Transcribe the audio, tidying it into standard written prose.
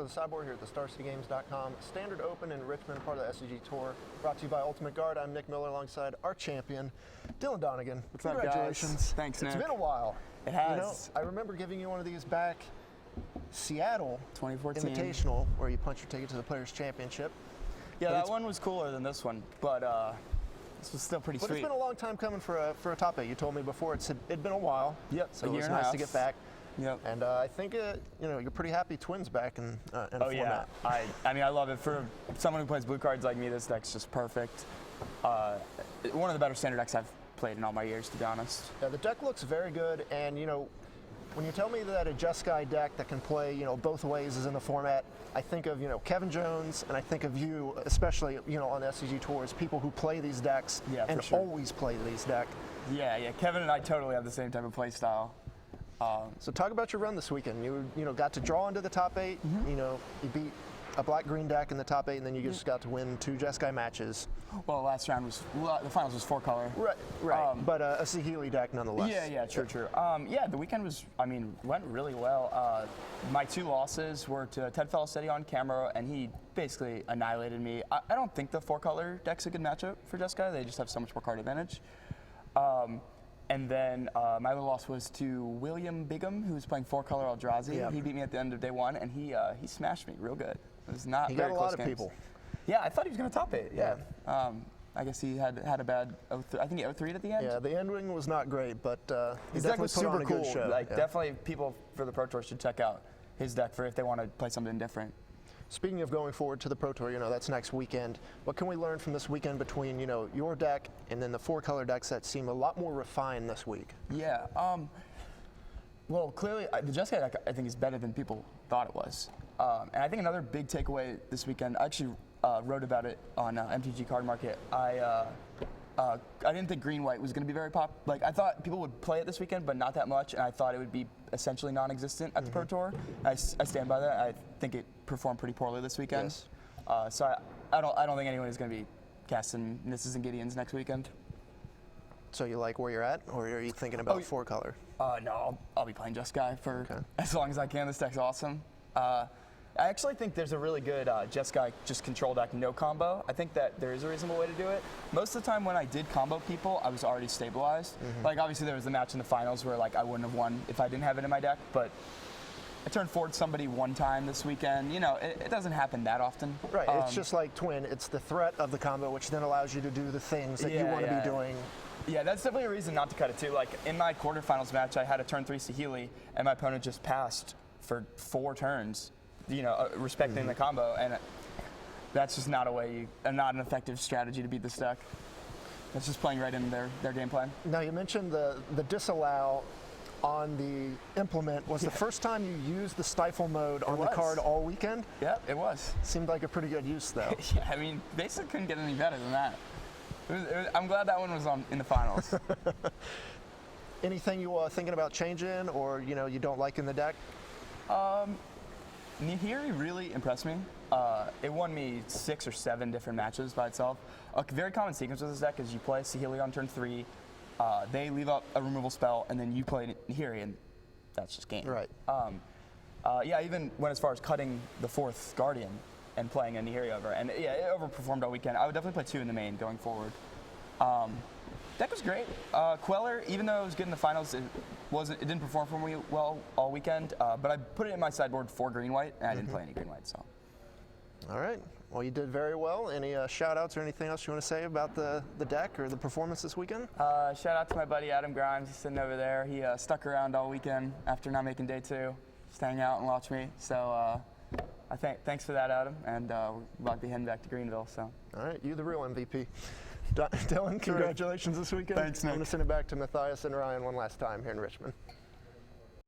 to the Sideboard here at the StarCityGames.com. Standard Open in Richmond, part of the SCG Tour. Brought to you by Ultimate Guard. I'm Nick Miller alongside our champion, Dylan Donegan. What's up, Congratulations. guys? Thanks, Nick. It's been a while. It has. You know, I remember giving you one of these back Seattle 2014 Invitational, where you punch your ticket to the Players' Championship. Yeah, that one was cooler than this one, but this was still pretty sweet. But it's been a long time coming for a top 8. You told me before it'd been a while. Yep, so a year it's and a nice half to get back. Yep. And I think you're pretty happy Twins back in oh format. Yeah, I mean I love it. For someone who plays blue cards like me, this deck's just perfect. One of the better standard decks I've played in all my years, to be honest. Yeah, the deck looks very good, and when you tell me that a Jeskai deck that can play both ways is in the format, I think of Kevin Jones, and I think of you, especially on the SCG tours, people who play these decks and always play these decks. Yeah. Kevin and I totally have the same type of play style. So talk about your run this weekend. You got to draw into the top 8. Mm-hmm. You beat a black-green deck in the top 8, and then you just got to win 2 Jeskai matches. Well, last round was the finals was 4-color. Right. But a Saheeli deck nonetheless. Yeah, true. Yeah, the weekend went really well. My 2 losses were to Ted Felicetti on camera, and he basically annihilated me. I don't think the 4-color deck's a good matchup for Jeskai. They just have so much more card advantage. And then my other loss was to William Bigham, who was playing 4-color Eldrazi. Yep. He beat me at the end of day 1, and he smashed me real good. It was not he very got a close lot games. of people. Yeah, I thought he was going to top 8. Yeah. I guess he had a bad 0-3. I think he 0-3'd at the end. Yeah, the ending was not great, but his he deck was super cool. Show. Definitely people for the Pro Tour should check out his deck if they want to play something different. Speaking of going forward to the Pro Tour, that's next weekend. What can we learn from this weekend between, your deck and then the 4-color decks that seem a lot more refined this week? Yeah. Well, clearly, the Jeskai deck, I think, is better than people thought it was. And I think another big takeaway this weekend, I actually wrote about it on MTG Card Market. I didn't think green-white was going to be very pop. I thought people would play it this weekend, but not that much, and I thought it would be essentially non-existent at the Pro Tour. I stand by that. I think it performed pretty poorly this weekend. Yes. So I don't think anyone is going to be casting Misses and Gideons next weekend. So you like where you're at, or are you thinking about 4-color? No, I'll be playing Jeskai for as long as I can. This deck's awesome. I actually think there's a really good Jeskai just control deck no combo. I think that there is a reasonable way to do it. Most of the time when I did combo people, I was already stabilized. Obviously there was the match in the finals where I wouldn't have won if I didn't have it in my deck, but I turned forward somebody one time this weekend. It doesn't happen that often. Right, it's just like Twin. It's the threat of the combo, which then allows you to do the things that you want to be doing. Yeah, that's definitely a reason not to cut it too. In my quarterfinals match, I had a turn 3 Saheeli, and my opponent just passed for 4 turns. Respecting the combo, and that's just not not an effective strategy to beat this deck. That's just playing right in their game plan. Now you mentioned the disallow on the implement. Was the first time you used the stifle mode on the card all weekend? Yeah, it was. Seemed like a pretty good use though. Yeah, I mean, basically couldn't get any better than that. I'm glad that one was in the finals. Anything you are thinking about changing, or you don't like in the deck? Nihiri really impressed me. It won me 6 or 7 different matches by itself. A very common sequence with this deck is you play Saheeli on turn 3, they leave up a removal spell, and then you play Nihiri, and that's just game. Right. Yeah, even went as far as cutting the 4th Guardian and playing a Nihiri over, and yeah, it overperformed all weekend. I would definitely play 2 in the main going forward. Deck was great. Queller, even though it was good in the finals, it didn't perform for me well all weekend. But I put it in my sideboard for green-white, and I didn't play any green-white. So. All right. Well, you did very well. Any shout-outs or anything else you want to say about the deck or the performance this weekend? Shout out to my buddy Adam Grimes. He's sitting over there. He stuck around all weekend after not making day 2, just hang out and watch me. So thanks for that, Adam. And we're about to be heading back to Greenville. So. All right. You the real MVP. Dylan, congratulations this weekend. Thanks, Nick. I'm going to send it back to Matthias and Ryan one last time here in Richmond.